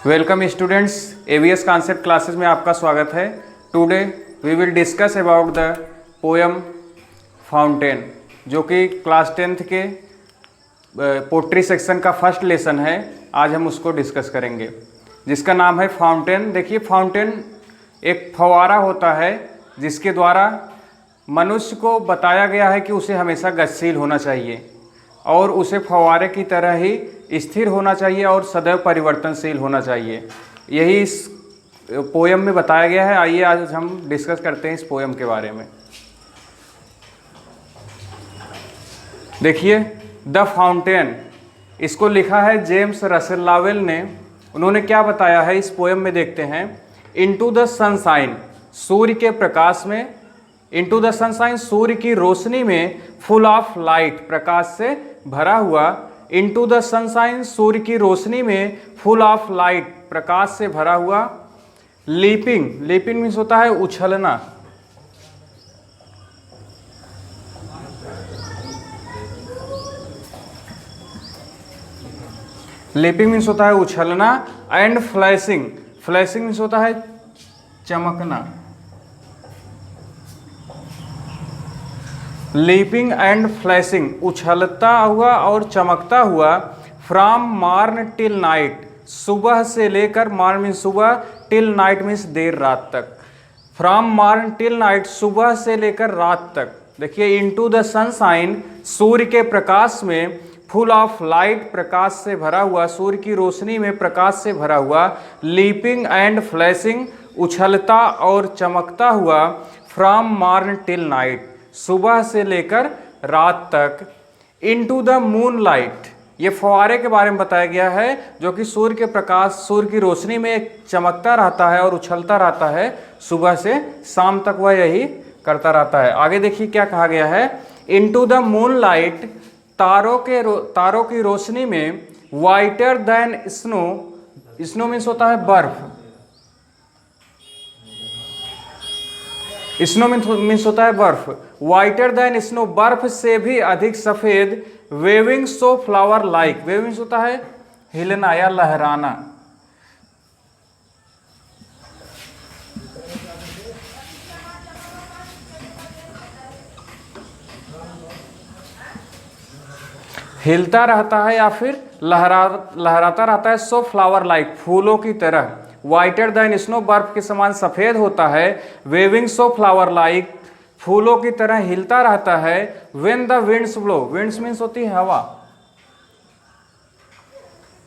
Welcome students, AVS concept classes में आपका स्वागत है। Today we will discuss about the poem fountain, जो कि क्लास 10th के पोट्री सेक्शन का फर्स्ट लेसन है। आज हम उसको डिस्कस करेंगे, जिसका नाम है फाउंटेन। देखिए, फाउंटेन एक फव्वारा होता है जिसके द्वारा मनुष्य को बताया गया है कि उसे हमेशा गतिशील होना चाहिए और उसे फव्वारे की तरह ही स्थिर होना चाहिए और सदैव परिवर्तनशील होना चाहिए। यही इस पोयम में बताया गया है। आइए आज हम डिस्कस करते हैं इस पोयम के बारे में। देखिए, द फाउंटेन, इसको लिखा है जेम्स रसेल लॉवेल ने। उन्होंने क्या बताया है इस पोयम में, देखते हैं। इनटू द सनशाइन, सूर्य के प्रकाश में, इनटू द सनशाइन, सूर्य की रोशनी में, फुल ऑफ लाइट, प्रकाश से भरा हुआ। इनटू द सनशाइन, सूर्य की रोशनी में, फुल ऑफ लाइट, प्रकाश से भरा हुआ। लीपिंग, लीपिंग मीन्स होता है उछलना। लीपिंग मीन्स होता है उछलना। एंड फ्लैशिंग, फ्लैशिंग मीन्स होता है चमकना। लीपिंग एंड फ्लैशिंग, उछलता हुआ और चमकता हुआ। फ्रॉम मॉर्न टिल नाइट, सुबह से लेकर, मॉर्न मीन्स सुबह, टिल नाइट मीन्स देर रात तक। फ्रॉम मॉर्न टिल नाइट, सुबह से लेकर रात तक। देखिए, इनटू द सनशाइन, सूर्य के प्रकाश में, फुल ऑफ लाइट, प्रकाश से भरा हुआ, सूर्य की रोशनी में, प्रकाश से भरा हुआ। लीपिंग एंड फ्लैशिंग, उछलता और चमकता हुआ। फ्रॉम मॉर्न टिल नाइट, सुबह से लेकर रात तक। इनटू द मून लाइट, ये फव्वारे के बारे में बताया गया है, जो कि सूर्य के प्रकाश, सूर्य की रोशनी में चमकता रहता है और उछलता रहता है। सुबह से शाम तक वह यही करता रहता है। आगे देखिए क्या कहा गया है। इनटू द मून लाइट, तारों की रोशनी में, whiter than snow, snow means होता है बर्फ, स्नो मीन्स होता है बर्फ। वाइटर देन स्नो, बर्फ से भी अधिक सफेद। Waving so flower like, waving means होता है हिलना या लहराना। हिलता रहता है या फिर लहराता रहता है। सो फ्लावर लाइक, फूलों की तरह। वाइटर देन स्नो, बर्फ के समान सफेद होता है। वेविंग सो फ्लावर लाइक, फूलों की तरह हिलता रहता है। When the winds blow, winds means होती है हवा,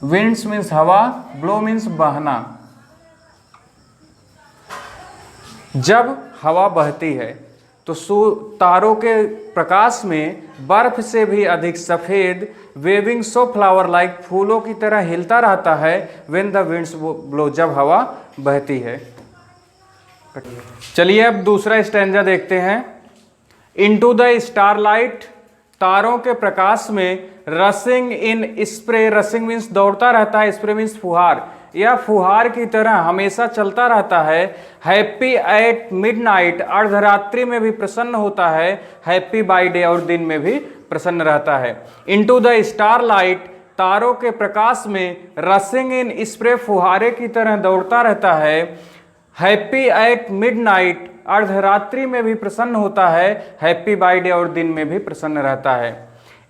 विंड्स मीन्स हवा, ब्लो मीन्स बहना। जब हवा बहती है तो तारों के प्रकाश में, बर्फ से भी अधिक सफेद। वेविंग सो फ्लावर लाइक, फूलों की तरह हिलता रहता है। व्हेन द विंड्स ब्लो, जब हवा बहती है। चलिए अब दूसरा स्टैंजा देखते हैं। इनटू द स्टारलाइट, तारों के प्रकाश में। रसिंग इन स्प्रे, रसिंग मीन्स दौड़ता रहता है, स्प्रे मीन्स फुहार, या फुहार की तरह हमेशा चलता रहता है। हैप्पी एट मिडनाइट, अर्धरात्रि में भी प्रसन्न होता है। हैप्पी बाय डे, और दिन में भी प्रसन्न रहता है। इनटू द स्टारलाइट, तारों के प्रकाश में। रसिंग इन स्प्रे, फुहारे की तरह दौड़ता रहता है। हैप्पी एट मिडनाइट, अर्धरात्रि में भी प्रसन्न होता है। हैप्पी बाय डे, और दिन में भी प्रसन्न रहता है।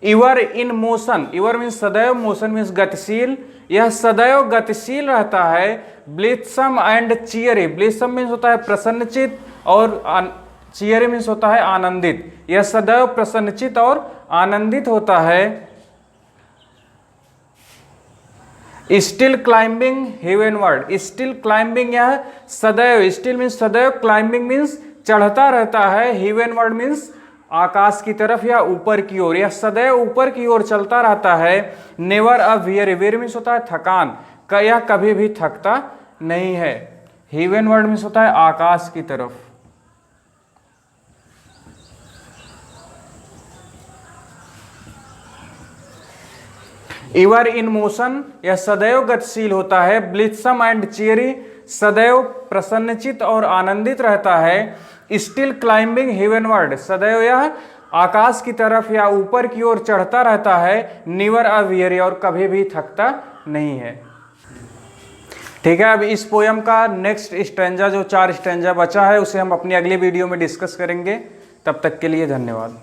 इवर इन मोशन, इवर मीन्स सदैव, मोशन मीन्स गतिशील, यह सदैव गतिशील रहता है। ब्लिथसम एंड चियरी, ब्लिथसम मीन्स होता है प्रसन्नचित और चियरी मीन्स होता है आनंदित। यह सदैव प्रसन्नचित और आनंदित होता है। स्टिल क्लाइंबिंग हेवेनवर्ड, स्टिल क्लाइंबिंग, यह सदैव, स्टिल मीन्स सदैव, क्लाइंबिंग मीन्स चढ़ता रहता है। हेवेनवर्ड मीन्स आकाश की तरफ या ऊपर की ओर, यह सदैव ऊपर की ओर चलता रहता है। Never a very, very means होता है थकान, यह कभी भी थकता नहीं है। हेवेनवर्ड मीन्स होता है आकाश की तरफ। इवर इन मोशन, यह सदैव गतिशील होता है। ब्लिथसम एंड चियरी, सदैव प्रसन्नचित और आनंदित रहता है। स्टिल क्लाइंबिंग हेवेनवर्ड, सदैव यह आकाश की तरफ या ऊपर की ओर चढ़ता रहता है। नेवर अ वेरी, और कभी भी थकता नहीं है। ठीक है, अब इस पोयम का नेक्स्ट स्टैंजा जो 4 स्टैंजा बचा है उसे हम अपनी अगली वीडियो में डिस्कस करेंगे। तब तक के लिए धन्यवाद।